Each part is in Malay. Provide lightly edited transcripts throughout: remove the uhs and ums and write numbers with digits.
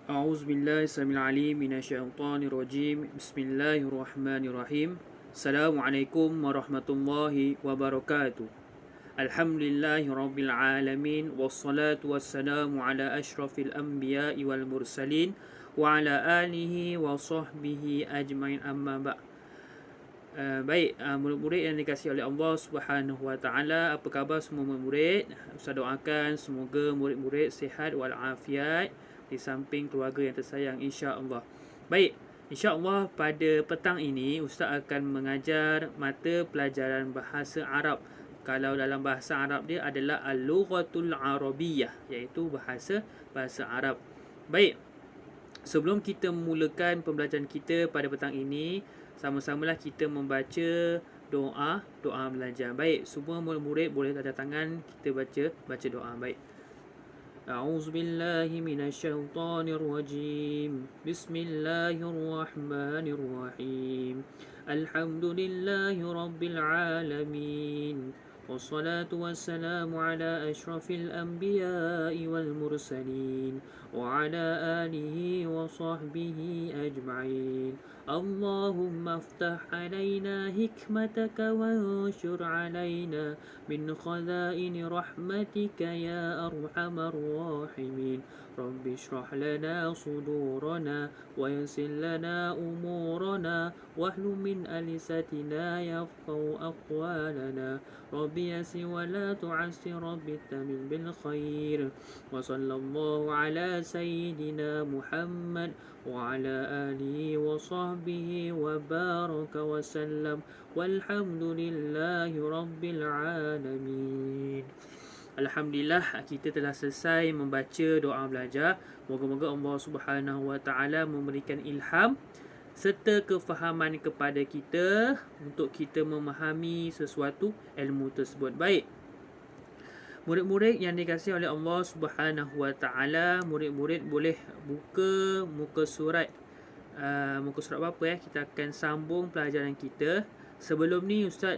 أعوذ بالله السميع العليم من الشيطان الرجيم بسم الله الرحمن الرحيم السلام عليكم ورحمة الله وبركاته الحمد لله رب العالمين والصلاة والسلام على أشرف الأنبياء والمرسلين وعلى آله وصحبه أجمعين أما بعد. Baik, murid-murid yang dikasihi oleh Allah Subhanahu Wa Taala, apa khabar semua murid? Ustaz doakan semoga murid-murid sihat walafiat di samping keluarga yang tersayang, insya-Allah. Baik, insya-Allah pada petang ini Ustaz akan mengajar mata pelajaran bahasa Arab. Kalau dalam bahasa Arab dia adalah Al-Lughatul Arabiyyah, iaitu bahasa Arab. Baik, sebelum kita memulakan pembelajaran kita pada petang ini, sama-samalah kita membaca doa belajar. Baik, semua murid-murid boleh tanda tangan, kita baca doa. Baik. أعوذ بالله من الشيطان الرجيم بسم الله الرحمن الرحيم الحمد لله رب العالمين والصلاة والسلام على أشرف الأنبياء والمرسلين وعلى آله وصحبه أجمعين اللهم افتح علينا حكمتك وانشر علينا من خزائن رحمتك يا أرحم الراحمين رب اشرح لنا صدورنا ويسر لنا أمورنا واحلل من ألسنتنا يفقهوا أقوالنا رب يسر ولا تعسر رب تمم بالخير وصلى الله على سيدنا محمد وعلى آله وصحبه وبارك وسلم والحمد لله رب العالمين. Alhamdulillah, kita telah selesai membaca doa belajar. Moga-moga Allah Subhanahu Wa Taala memberikan ilham serta kefahaman kepada kita untuk kita memahami sesuatu ilmu tersebut. Baik, murid-murid yang dikasihi oleh Allah Subhanahu Wa Taala, murid-murid boleh buka muka surat berapa ya? Kita akan sambung pelajaran kita. Sebelum ni Ustaz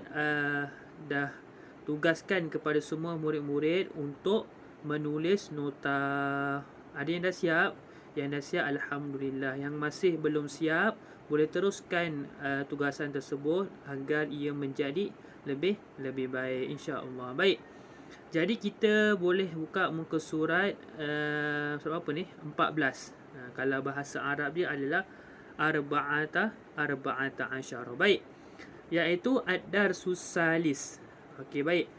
dah tugaskan kepada semua murid-murid untuk menulis nota. Ada yang dah siap? Yang dah siap, alhamdulillah. Yang masih belum siap, boleh teruskan tugasan tersebut agar ia menjadi lebih baik, insya-Allah. Baik. Jadi kita boleh buka muka surat surat apa ni? 14. Kalau bahasa Arab dia adalah arba'ata asyara. Baik. Iaitu ad-darsus salis. Okey, baik.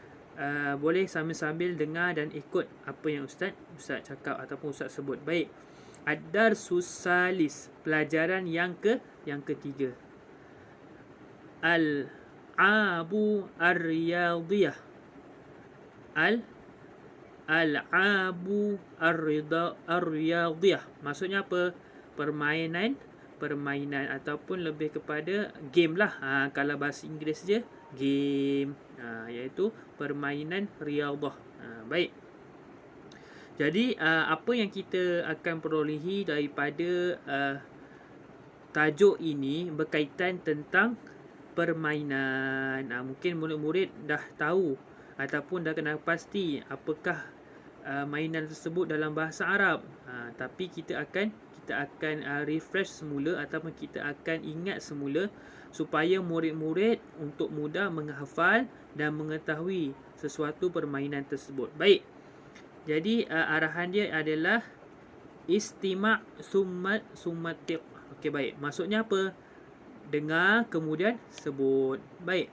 Boleh sambil-sambil dengar dan ikut apa yang Ustaz cakap ataupun Ustaz sebut. Baik. Ad-darsus salis, pelajaran yang ketiga. Al-abu ar-riyadiyah. Al-abu ar-riyadiyah. Maksudnya apa? Permainan ataupun lebih kepada game lah. Kalau bahasa Inggeris je game, iaitu permainan riyadah. Baik. Jadi apa yang kita akan perolehi daripada tajuk ini berkaitan tentang permainan. Mungkin murid-murid dah tahu ataupun dah kenal pasti apakah mainan tersebut dalam bahasa Arab. Tapi kita akan refresh semula ataupun kita akan ingat semula supaya murid-murid untuk mudah menghafal dan mengetahui sesuatu permainan tersebut. Baik. Jadi arahan dia adalah istima' sumatiq. Okey, baik. Maksudnya apa? Dengar kemudian sebut. Baik.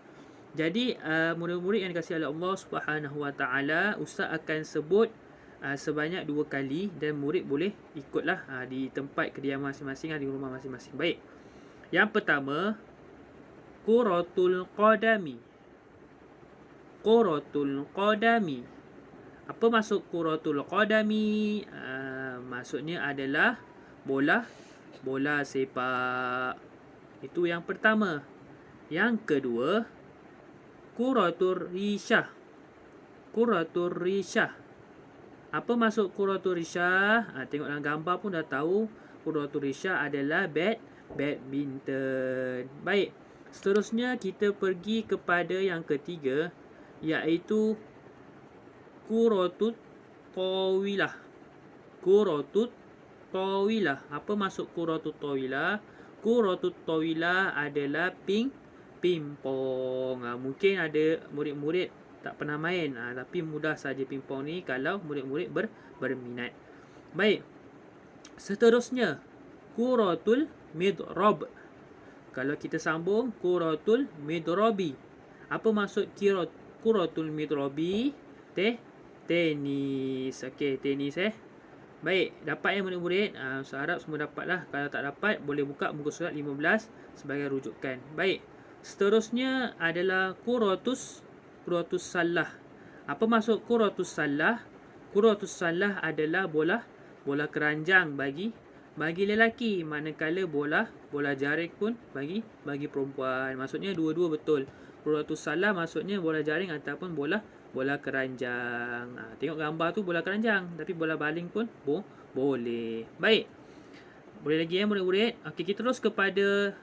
Jadi murid-murid yang dikasihi oleh Allah Subhanahu Wa Taala, Ustaz akan sebut sebanyak 2 kali dan murid boleh ikutlah di tempat kediaman masing-masing, di rumah masing-masing. Baik. Yang pertama, Quratul Qadami. Quratul Qadami. Apa maksud Quratul Qadami? Maksudnya adalah bola sepak. Itu yang pertama. Yang kedua, Quratul Rishah. Quratul Rishah. Apa maksud Quratul Rishah? Tengok dalam gambar pun dah tahu Quratul Rishah adalah badminton. Baik. Seterusnya kita pergi kepada yang ketiga, iaitu Quratul Tawilah. Quratul tawilah. Apa maksud kuratut tawilah? Kuratut tawilah adalah pingpong. Mungkin ada murid-murid tak pernah main, tapi mudah saja pingpong ni kalau murid-murid berminat. Baik. Seterusnya, kuratul midrab. Kalau kita sambung, kuratul midrabi. Apa maksud kuratul midrabi? Tenis. Okey, tenis Baik, dapat murid-murid? Saya harap semua dapat lah. Kalau tak dapat, boleh buka muka surat 15 sebagai rujukan. Baik, seterusnya adalah kuratus salah. Apa maksud kuratus salah? Kuratus salah adalah bola keranjang bagi lelaki, manakala bola jaring pun bagi perempuan. Maksudnya dua-dua betul. Kuratus salah maksudnya bola jaring ataupun bola keranjang. Tengok gambar tu bola keranjang, tapi bola baling pun boleh. Baik. Boleh lagi murid-murid. Okey, kita terus kepada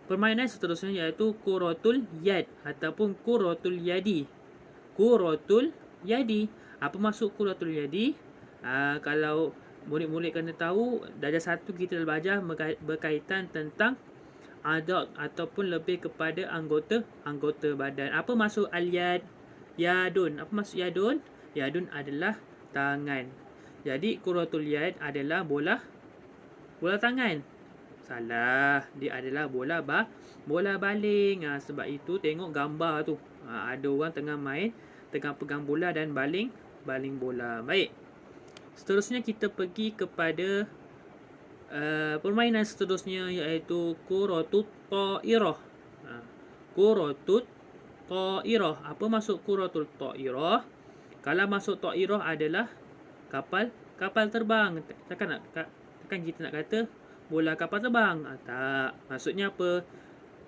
permainan seterusnya, iaitu kuratul yad ataupun kuratul yadi. Kuratul yadi. Apa maksud kuratul yadi? Kalau murid-murid kena tahu, darjah 1 kita dah belajar berkaitan tentang adat ataupun lebih kepada anggota badan. Apa maksud al-yad? Yadun. Apa maksud yadun? Yadun adalah tangan. Jadi kuratul yad adalah bola tangan. Salah. Dia adalah bola baling. Sebab itu tengok gambar tu. Ada orang tengah pegang bola dan baling bola. Baik. Seterusnya kita pergi kepada permainan seterusnya, iaitu kuratut ta'irah. Kuratut ta'irah. Apa maksud kuratul ta'irah? Kalau maksud ta'irah adalah kapal terbang. Takkan kita nak kata bola kapal terbang? Tak. Maksudnya apa?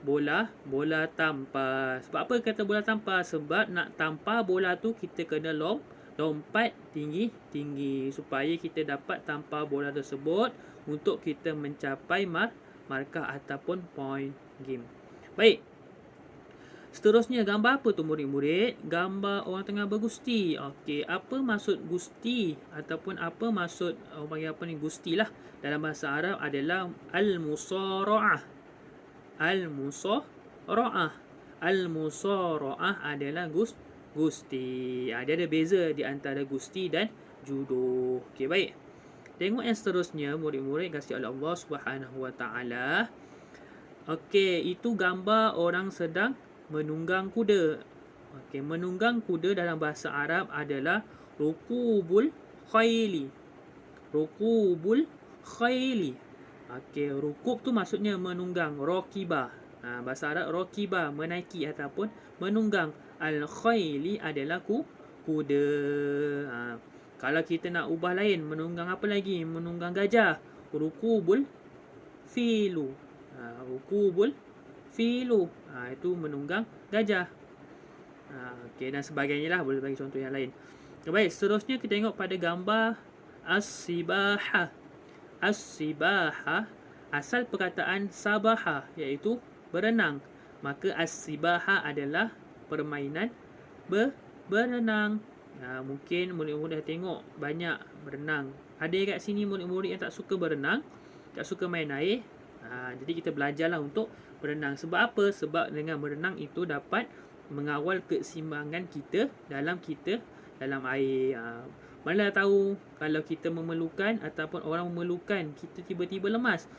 Bola tampar. Sebab apa kata bola tampar? Sebab nak tampar bola tu kita kena lompat tinggi supaya kita dapat tampar bola tersebut untuk kita mencapai markah ataupun point game. Baik. Seterusnya, gambar apa tu murid-murid? Gambar orang tengah bergusti. Okey, apa maksud gusti ataupun apa maksud orang panggil apa ni, gusti lah dalam bahasa Arab adalah al-musara'ah. Al-musara'ah. Al-musara'ah adalah gusti. Dia ada beza di antara gusti dan judo. Okey, baik. Tengok yang seterusnya murid-murid kasih oleh Allah Subhanahu Wa Taala. Okey, itu gambar orang sedang menunggang kuda. Okey, menunggang kuda dalam bahasa Arab adalah rukubul khaili. Rukubul khaili. Okey, rukub tu maksudnya menunggang, rakibah. Bahasa Arab rakibah, menaiki ataupun menunggang. Al-khaili adalah kuda. Kalau kita nak ubah lain, menunggang apa lagi? Menunggang gajah. Rukubul filu. Rukubul filu. Itu menunggang gajah. Okey, dan sebagainya lah. Boleh bagi contoh yang lain. Baik, seterusnya kita tengok pada gambar as-sibahah. As-sibahah, asal perkataan sabaha, iaitu berenang. Maka as-sibahah adalah permainan berenang. Mungkin murid-murid dah tengok banyak berenang. Ada kat sini murid-murid yang tak suka berenang, tak suka main air. Jadi kita belajarlah untuk berenang. Sebab apa? Sebab dengan berenang itu dapat mengawal keseimbangan kita dalam air. Mana tahu kalau kita memerlukan ataupun orang memerlukan kita tiba-tiba lemas,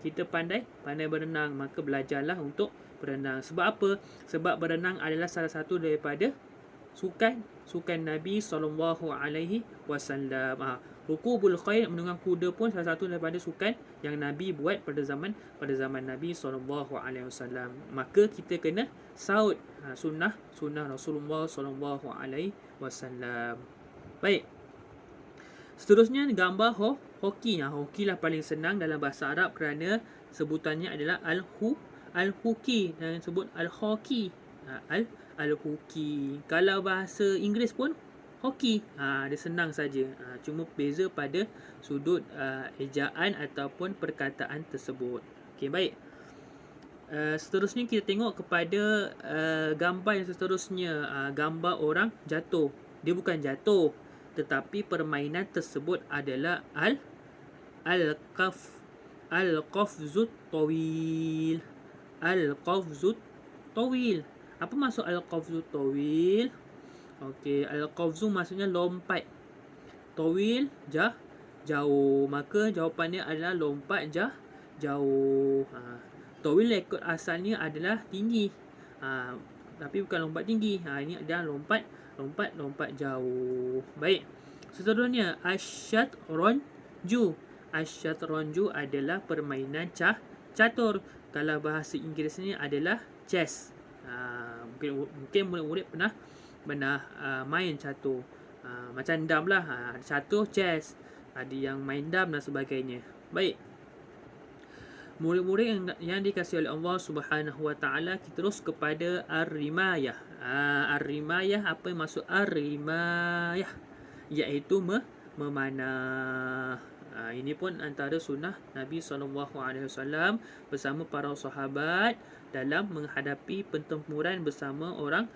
kita pandai berenang, maka belajarlah untuk berenang. Sebab apa? Sebab berenang adalah salah satu daripada sukan Nabi SAW. Rukubul khail, menunggang kuda pun salah satu daripada sukan yang Nabi buat pada zaman Nabi SAW. Maka kita kena saut sunnah Rasulullah SAW. Baik. Seterusnya gambar hoki. Hoki lah paling senang dalam bahasa Arab kerana sebutannya adalah al-huki dan sebut al-hoki. Al-hoki. Kalau bahasa Inggeris pun hoki. Dia senang saja. Cuma beza pada sudut ejaan ataupun perkataan tersebut. Okey, baik. Seterusnya kita tengok kepada gambar yang seterusnya. Gambar orang jatuh. Dia bukan jatuh. tetapi permainan tersebut adalah al-qafzut tawil. Al-qafzut tawil. Apa maksud al-qafzut tawil? Okey, al-qafzu maksudnya lompat. Tawil jauh. Maka jawapannya adalah lompat jauh. Tawil ikut asalnya adalah tinggi. Tapi bukan lompat tinggi. Ini adalah lompat jauh. Baik. Seterusnya asyatronju. Asyatronju adalah permainan catur. Kalau bahasa Inggerisnya adalah chess. Mungkin murid-murid pernah main catur. Macam dam lah. Catur, chess. Ada yang main dam dan sebagainya. Baik. Murid-murid yang dikasihi oleh Allah Subhanahu Wa Taala, kita terus kepada ar-rimayah. Ar-rimayah, apa yang maksud ar-rimayah? Iaitu memanah. Ini pun antara sunnah Nabi SAW bersama para sahabat dalam menghadapi pertempuran bersama orang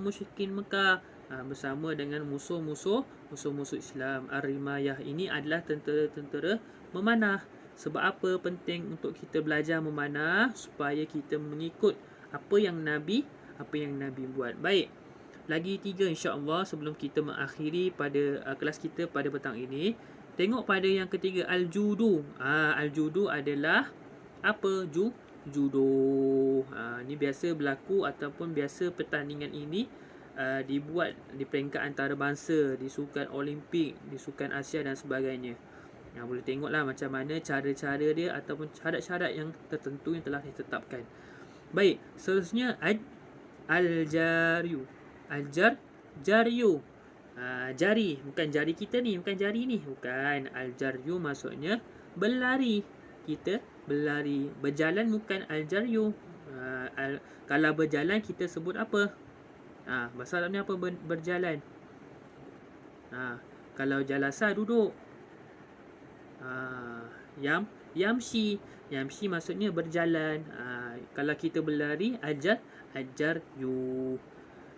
musyrikin Mekah, bersama dengan musuh-musuh Islam. Ar-rimayah ini adalah tentera memanah. Sebab apa penting untuk kita belajar memanah? Supaya kita mengikut apa yang Nabi buat. Baik. Lagi 3 insya-Allah sebelum kita mengakhiri pada kelas kita pada petang ini. Tengok pada yang ketiga, al-judu. Al-judu adalah apa? Judo. Ini biasa berlaku ataupun biasa pertandingan ini dibuat di peringkat antarabangsa, di sukan Olimpik, di sukan Asia dan sebagainya. Boleh tengoklah macam mana cara-cara dia ataupun syarat-syarat yang tertentu yang telah ditetapkan. Baik, seterusnya al-jaryu. Al-jaryu. Jari, bukan jari kita ni, bukan jari ni, bukan. Al-jaryu maksudnya berlari. Kita berlari. Berjalan bukan al-jaryu. Kalau berjalan kita sebut apa? Bahasa Arabnya apa berjalan? Kalau jalasa duduk. Yamshi maksudnya berjalan. Kalau kita berlari, ajaryu.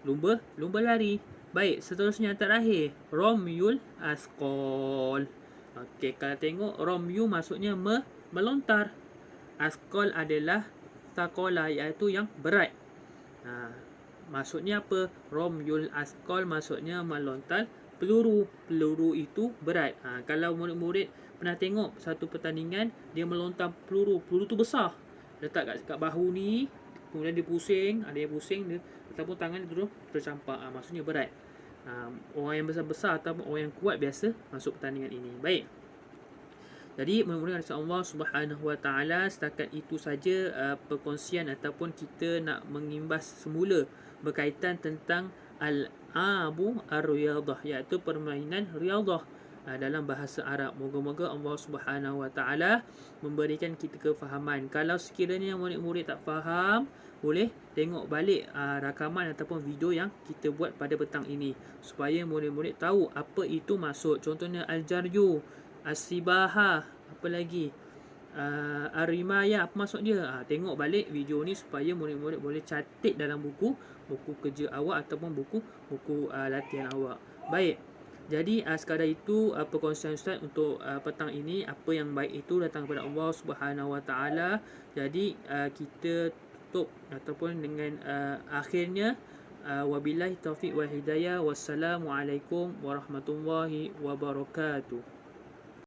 Lumba lari. Baik, seterusnya terakhir, romyul asqal. Okey, kalau tengok romyu maksudnya melontar. Asqal adalah taqala, iaitu yang berat. Maksudnya apa? Romyul asqal maksudnya melontar peluru. Peluru itu berat. Kalau murid-murid pernah tengok satu pertandingan, dia melontar peluru tu besar, letak kat bahu ni, kemudian dia pusing, ada yang pusing dia ataupun tangan dia tercampak, maksudnya berat. Orang yang besar-besar ataupun orang yang kuat biasa masuk pertandingan ini. Baik. Jadi mudah-mudahan Allah Subhanahu Wa Taala, setakat itu saja perkongsian ataupun kita nak mengimbas semula berkaitan tentang al-abu ar-riyadah, iaitu permainan riyadah dalam bahasa Arab. Moga-moga Allah Subhanahu Wa Taala memberikan kita kefahaman. Kalau sekiranya murid-murid tak faham, boleh tengok balik rakaman ataupun video yang kita buat pada petang ini, supaya murid-murid tahu apa itu maksud. Contohnya al-jaryu, as-sibaha, apa lagi, ar-rimayah, apa maksud dia. Tengok balik video ni supaya murid-murid boleh catat dalam buku kerja awak ataupun buku latihan awak. Baik. Jadi sekadar itu perkongsian Ustaz untuk petang ini. Apa yang baik itu datang daripada Allah Subhanahu Wa Taala. Jadi kita tutup ataupun dengan akhirnya wabillahi taufiq wal hidayah. Wassalamualaikum warahmatullahi wabarakatuh.